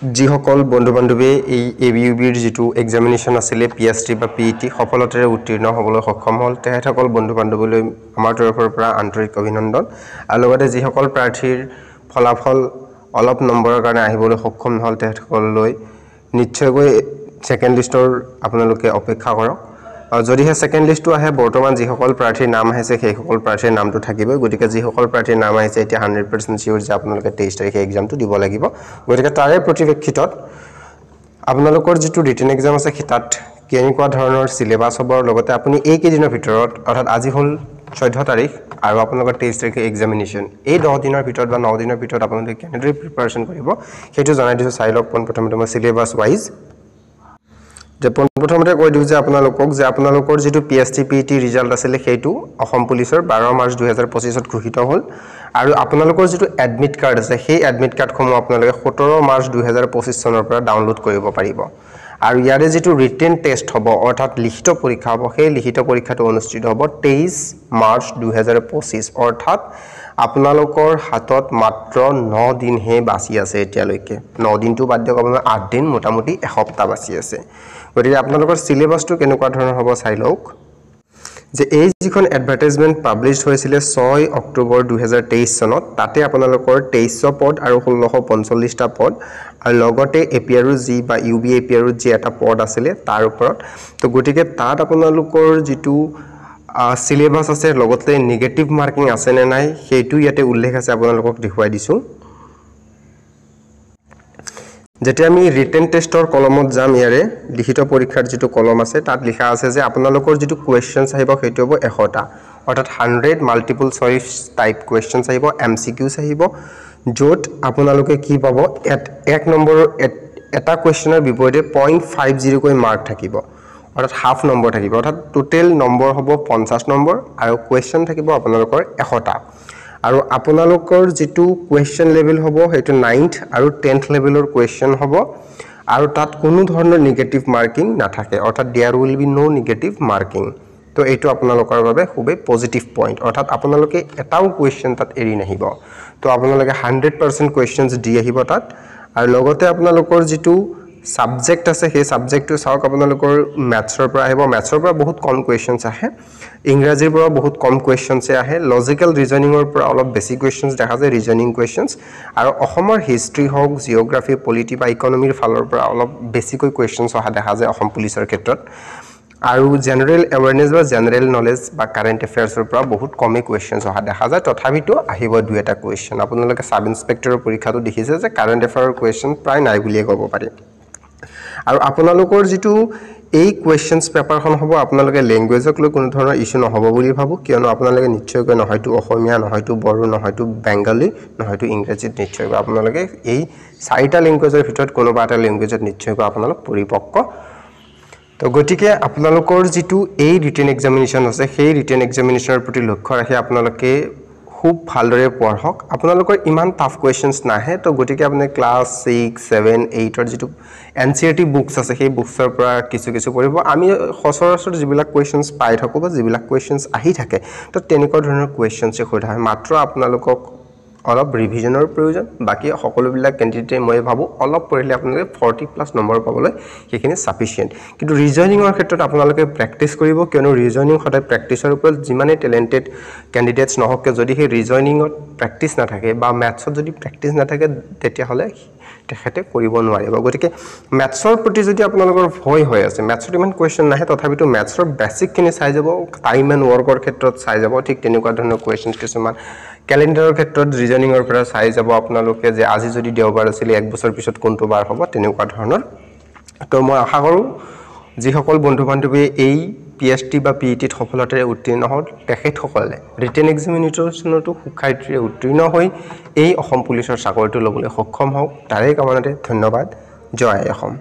যিসকল বন্ধু বান্ধৱীয়ে এই এবিইউবিৰ যেটো এক্সামিনেশন আছিল পিএছটি বা পিইটি সফলতাৰে উত্তীৰ্ণ হ'বলৈ সক্ষম হ'ল তেহেতসকল বন্ধু বান্ধৱীলৈ আমাৰ তৰফৰ পৰা আন্তৰিক অভিনন্দন আৰু লগতে যিসকল প্ৰাৰ্থীৰ ফলাফল অলপ নম্বৰৰ কাৰণে আহিবলৈ সক্ষম নহল তেহেতসকললৈ নিশ্চয়কৈ সেকেন্ড লিষ্টৰ আপোনালোকে অপেক্ষা কৰক যদিহে সেকেন্ড লিষ্টটো আহে বৰ্তমান যিসকল প্ৰাৰ্থীৰ নাম আহিছে সেইসকল প্ৰাৰ্থীৰ নামটো থাকিব গতিকে যিসকল প্ৰাৰ্থীৰ নাম আহিছে এতিয়া 100% সিওৰ যে আপোনালোকে 23 তাৰিখে এক্সামটো দিব লাগিব গতিকে তাৰে প্ৰতিবেক্ষিতত আপোনালোকৰ যেটো ৰিটেন এক্সাম আছে তাত কেনেকুৱা ধৰণৰ সিলেবাস হ'ব লগতে আপুনি এই কেইদিনৰ ভিতৰত অৰ্থাৎ আজি হ'ল 14 তাৰিখ আৰু আপোনালোকৰ 23 তাৰিখে এক্সামিনেশন এই 10 দিনৰ ভিতৰত বা 9 দিনৰ ভিতৰত আপোনালোকে কেনেদৰে প্ৰিপাৰেচন কৰিব সেইটো জনাই দিছো চাই লওক প্ৰথমতে মই সিলেবাস ওয়াইজ যে প্ৰথমতে কৈ দিউ যে আপোনালোকৰ যেটো পিএছটি পিইটি ৰিজাল্ট আছিল সেইটো অসম পুলিচৰ 12 মাৰ্চ 2025 ত ঘোষিত হ'ল আৰু আপোনালোকৰ যেটো এডমিট কাৰ্ড আছে সেই এডমিট কাৰ্ডসমূহ আপোনালোকে 17 মাৰ্চ 2025 চনৰ পৰা ডাউনলোড কৰিব পাৰিব আৰু ইয়াৰে যেটো ৰিটেন টেষ্ট হ'ব অৰ্থাৎ লিখিত পৰীক্ষা হ'ব সেই লিখিত পৰীক্ষাটো অনুষ্ঠিত হ'ব 23 মাৰ্চ 2025 অৰ্থাৎ আপোনালোকৰ হাতত মাত্ৰ 9 দিন হে বাকি আছে এতিয়ালৈকে 9 দিনটো বাদ দিয়ক আপোনাৰ 8 দিন মোটামুটি এসপ্তাহ বাকি আছে গতিকে আপোনালোকৰ সিলেবাসটো কেনেকুৱা ধৰণৰ হ'ব চাই লওক যে এই যিখন এডভাৰটাইজমেন্ট পাবলিশ হৈছিল 6 অক্টোবৰ 2023 চনত তাতে আপোনালোকৰ 2300 পদ আৰু 1645 টা পদ আৰু লগতে এপিআৰও জি বা ইউবি এপিআৰও জি এটা পদ আছিল তাৰ ওপৰত তো গতিকে তাত আপোনালোকৰ যেটো সিলেবাস আছে লগতে নেগেটিভ মাৰ্কিং আছে নে নাই সেইটো ইয়াতে উল্লেখ আছে আপোনালোকক দেখুৱাই দিছো যেতে আমি ৰিটেন টেষ্টৰ কলমত যাম ইয়াৰে লিখিত পৰীক্ষাৰ যেটো কলম আছে তাত লিখা আছে যে আপোনালোকৰ যেটো কোৱেশ্চনছ আহিব সেইটো হ'ব 100 টা অৰ্থাৎ 100 মাল্টিপল চইচ টাইপ কোৱেশ্চনছ আহিব এমসিকিউছ আহিব যত আপোনালোকে কি পাব এক নম্বৰৰ এটা কোৱেশ্চনৰ বিপৰীতে 0.50 কৈ মাৰ্ক থাকিব অৰ্থাৎ হাফ নম্বৰ থাকিব অৰ্থাৎ টোটাল নম্বৰ হ'ব 50 নম্বৰ আৰু কোৱেশ্চন থাকিব আপোনালোকৰ 100 টা আৰু আপোনালোকৰ যেটো কোৱেশ্চন লেভেল হ'ব হেতু 9th আৰু 10th লেভেলৰ কোৱেশ্চন হ'ব আৰু তাত কোনো ধৰণৰ নেগেটিভ মাৰ্কিং নাথাকে অৰ্থাৎ there will be no negative marking তো এটো আপোনালোকৰ বাবে খুবেই পজিটিভ পইণ্ট অৰ্থাৎ আপোনালোকে এটাও কোৱেশ্চন তাত এৰি নাহিব তো আপোনালোকে 100% কোৱেশ্চনছ দি আহিব তাত আৰু লগতে আপোনালোকৰ যেটো সাবজেক্ট আছে সেই সাবজেক্টটো চাওক আপোনালোকৰ ম্যাথছৰ পৰা আহিব ম্যাথছৰ পৰা বহুত কম কোৱেশ্চনছ আহে ইংৰাজীৰ পৰা বহুত কম কোৱেশ্চনছ আহে লজিক্যাল ৰিজনিংৰ পৰা অলপ বেছি কোৱেশ্চনছ দেখা যায় ৰিজনিং কোৱেশ্চনছ আৰু অসমৰ হিষ্ট্ৰি হওক জিওগ্ৰাফি পলিটি বা ইকনমিৰ ফালৰ পৰা অলপ বেছিকৈ কোৱেশ্চনছ অহা দেখা যায় অসম পুলিচৰ ক্ষেত্ৰত আৰু জেনাৰেল এৱাৰনেস বা জেনাৰেল নলেজ বা কাৰেন্ট এফেয়াৰ্সৰ পৰা বহুত কমে কোৱেশ্চনছ অহা দেখা যায় তথাপিতো আহিব দুই এটা কোৱেশ্চন আপোনালোকে সাব ইন্সপেক্টৰৰ পৰীক্ষাটো দেখিছে যে কাৰেন্ট এফেয়াৰৰ কোৱেশ্চন প্ৰায় নাই বুলিয়ে ক'ব পাৰি আৰু আপোনালোকৰ যেটো এই কোৱেশ্চনছ পেপাৰখন হ'ব আপোনালোকে ল্যাঙ্গুৱেজক লৈ কোনো ধৰণৰ ইস্যু নহব বুলি ভাবো কিয়নো আপোনালোকে নিশ্চয়কৈ নহয়তো অসমীয়া নহয়তো বড়ো নহয়তো বেংগলী নহয়তো ইংৰাজীত নিশ্চয়কৈ আপোনালোকে এই চাৰিটা ল্যাঙ্গুৱেজৰ ভিতৰত কোনোবা এটা ল্যাঙ্গুৱেজত নিশ্চয়কৈ আপোনালোক পৰিপক্ক তো গতিকে আপোনালোকৰ যেটো এই ৰিটেন এক্সামিনেশন আছে সেই ৰিটেন এক্সামিনেশনৰ প্ৰতি লক্ষ্য ৰাখি আপোনালোকে খুব ভালদৰে পঢ়ক আপোনালোকৰ ইমান টাফ কোৱেশ্চনছ নাহে তো গতিকে আপুনি ক্লাস 6 7 8 ৰ যেটো এনসিইআৰটি বুকস আছে সেই বুকসৰ পৰা কিছু পঢ়িব আমি সচৰাচৰ যিবিলাক কোৱেশ্চনছ পাই থাকো বা যিবিলাক কোৱেশ্চনছ আহি থাকে তো তেনেকুৱা ধৰণৰ কোৱেশ্চনছ সোধা হয় মাত্ৰ আপোনালোকক অলপ ৰিভিজনৰ প্ৰয়োজন বাকি সকলোবিলাক ক্যান্ডিডেটে মই ভাবো অলপ পঢ়িলে আপোনালোকে 40+ নম্বৰ পাবলৈ সেইখিনি সাফিশিয়েন্ট কিন্তু ৰিজনিংৰ ক্ষেত্ৰত আপোনালোকে প্ৰেক্টিস কৰিব কিয়নো ৰিজনিং সদায় প্ৰেক্টিসৰ ওপৰত যিমানে টেলেন্টেড ক্যান্ডিডেটছ নহওক যদি সেই ৰিজনিংত প্ৰেক্টিস নাথাকে বা ম্যাথছত যদি প্ৰেক্টিস নাথাকে তেতিয়া হলে তেখেতে কৰিব নোৱাৰিব গতিকে ম্যাথছৰ প্ৰতি যদি আপোনালোকৰ ভয় হৈ আছে ম্যাথছত ইমান কোৱেশ্চন নাহে তথাপিতো ম্যাথছৰ বেসিক খিনি চাই যাব টাইম এণ্ড ওয়াৰ্কৰ ক্ষেত্ৰত চাই যাব ঠিক তেনেকুৱা ধৰণৰ কোৱেশ্চনছ কিছুমান ক্যালেন্ডাৰৰ ক্ষেত্ৰত ৰিজনিংৰ পৰা চাই যাব আপোনালোকে যে আজি যদি দেওবাৰ আছিল এক বছৰ পিছত কোনটো বাৰ হ'ব তেনেকুৱা ধৰণৰ তো মই আশা কৰো যিসকল বন্ধু বান্ধৱী এই পিএছটি বা পিইটিত সফলতাৰে উত্তীৰ্ণ হ'ল তেখেতসকলে ৰিটেন এক্সামিনেশনটো সুখাইত্ৰে উত্তীৰ্ণ হৈ এই অসম পুলিচৰ চাকৰিটো লবলৈ সক্ষম হওক তাৰে কামনাতে ধন্যবাদ জয় অসম